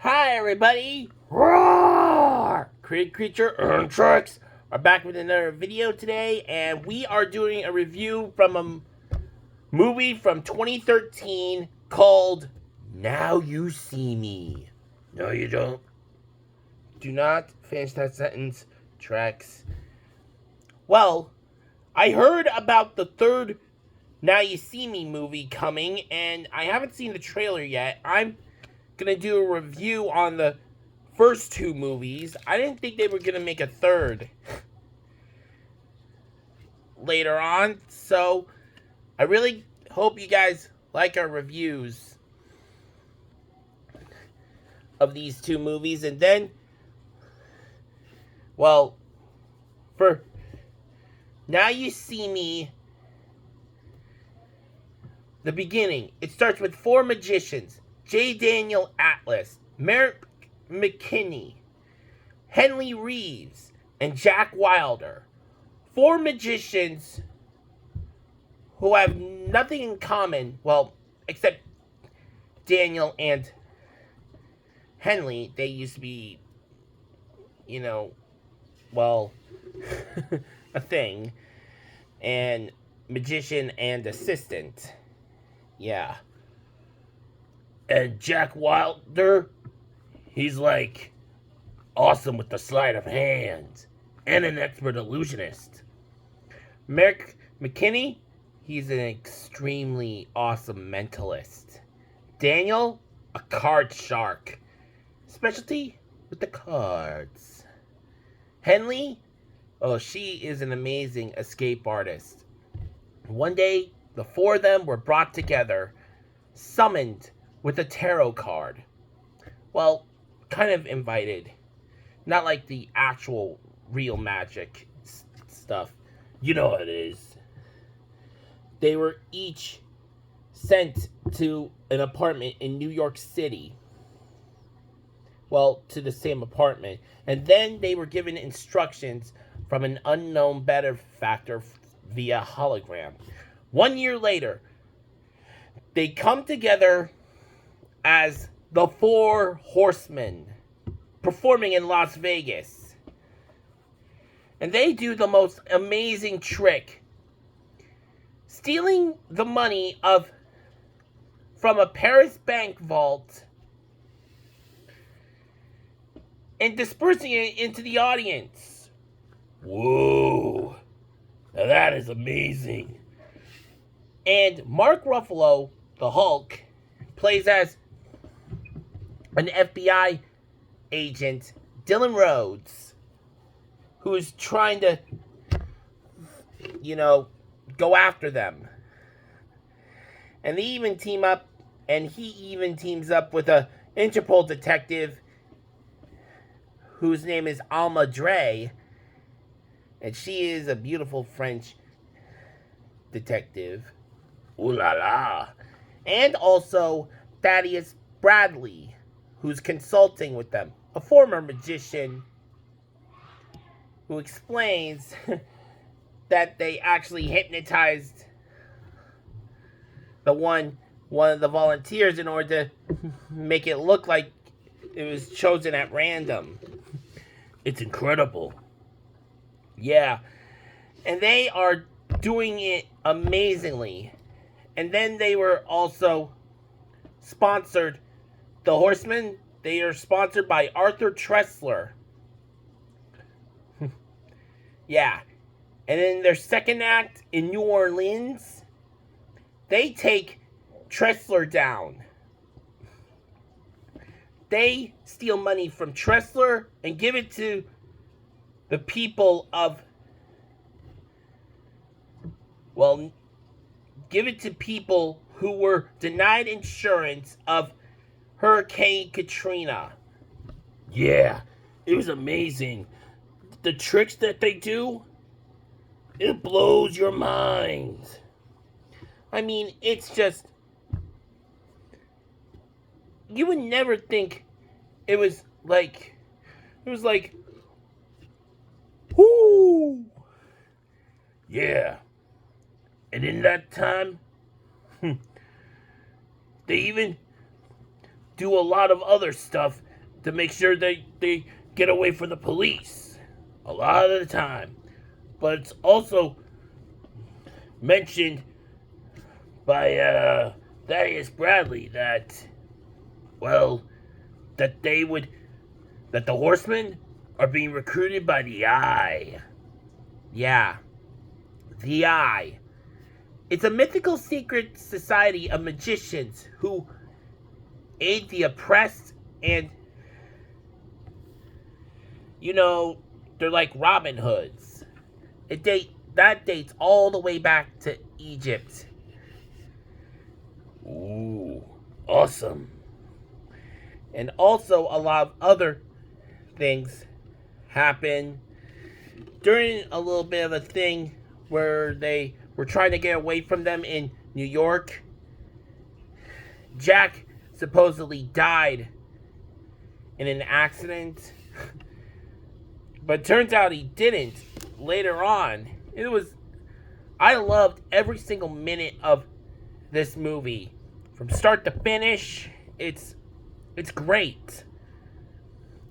Hi, everybody! Roar! Created Creature and Trucks are back with another video today, and we are doing a review from a movie from 2013 called Now You See Me. No, you don't. Do not finish that sentence, Trex. Well, I heard about the third Now You See Me movie coming, and I haven't seen the trailer yet. I'm gonna do a review on the first two movies. I didn't think they were gonna make a third later on, so I really hope you guys like our reviews of these two movies. And then, well, for Now You See Me, the beginning, it starts with four magicians: J. Daniel Atlas, Merrick McKinney, Henley Reeves, and Jack Wilder. Four magicians who have nothing in common, well, except Daniel and Henley. They used to be, well, a thing. And magician and assistant. Yeah. And Jack Wilder, he's like awesome with the sleight of hand and an expert illusionist. Merrick McKinney, he's an extremely awesome mentalist. Daniel, a card shark. Specialty with the cards. Henley, oh, she is an amazing escape artist. One day, the four of them were brought together, summoned with a tarot card. Well, kind of invited. Not like the actual real magic stuff. You know what it is. They were each sent to an apartment in New York City. Well, to the same apartment. And then they were given instructions from an unknown benefactor via hologram. 1 year later, they come together as the Four Horsemen, performing in Las Vegas. And they do the most amazing trick, stealing the money from a Paris bank vault and dispersing it into the audience. Whoa, now that is amazing. And Mark Ruffalo, the Hulk, plays as an FBI agent, Dylan Rhodes, who is trying to, go after them. And they even team up, and he even teams up with a Interpol detective whose name is Alma Dre, and she is a beautiful French detective. Ooh la la. And also Thaddeus Bradley, who's consulting with them, a former magician who explains that they actually hypnotized one of the volunteers in order to make it look like it was chosen at random. It's incredible. Yeah. And they are doing it amazingly. And then they were also sponsored, the Horsemen, they are sponsored by Arthur Tressler. Yeah. And in their second act in New Orleans, they take Tressler down. They steal money from Tressler and give it to the people of, give it to people who were denied insurance of Hurricane Katrina. Yeah, it was amazing. The tricks that they do, it blows your mind. I mean, it's just, you would never think it was like, whoo! Yeah. And in that time, they even do a lot of other stuff to make sure they get away from the police a lot of the time. But it's also mentioned by Thaddeus Bradley that, well, that the Horsemen are being recruited by the Eye. Yeah, the Eye. It's a mythical secret society of magicians who aid the oppressed, and, they're like Robin Hoods. That dates all the way back to Egypt. Ooh, awesome. And also a lot of other things happen during a little bit of a thing where they were trying to get away from them in New York. Jack supposedly died in an accident, but turns out he didn't later on. I loved every single minute of this movie from start to finish. It's great,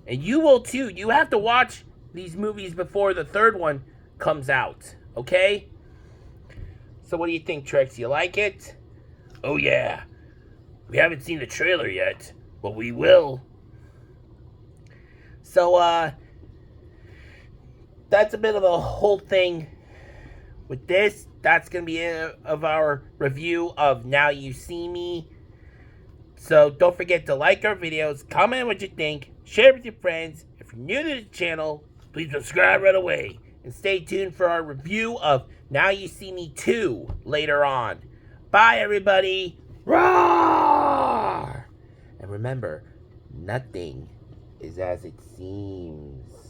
and you will too. You have to watch these movies before the third one comes out, okay? So what do you think, Trex? You like it? Oh yeah. We haven't seen the trailer yet, but we will. So, that's a bit of a whole thing with this. That's going to be it of our review of Now You See Me. So, don't forget to like our videos, comment what you think, share with your friends. If you're new to the channel, please subscribe right away. And stay tuned for our review of Now You See Me 2 later on. Bye, everybody. Roar! And remember, nothing is as it seems.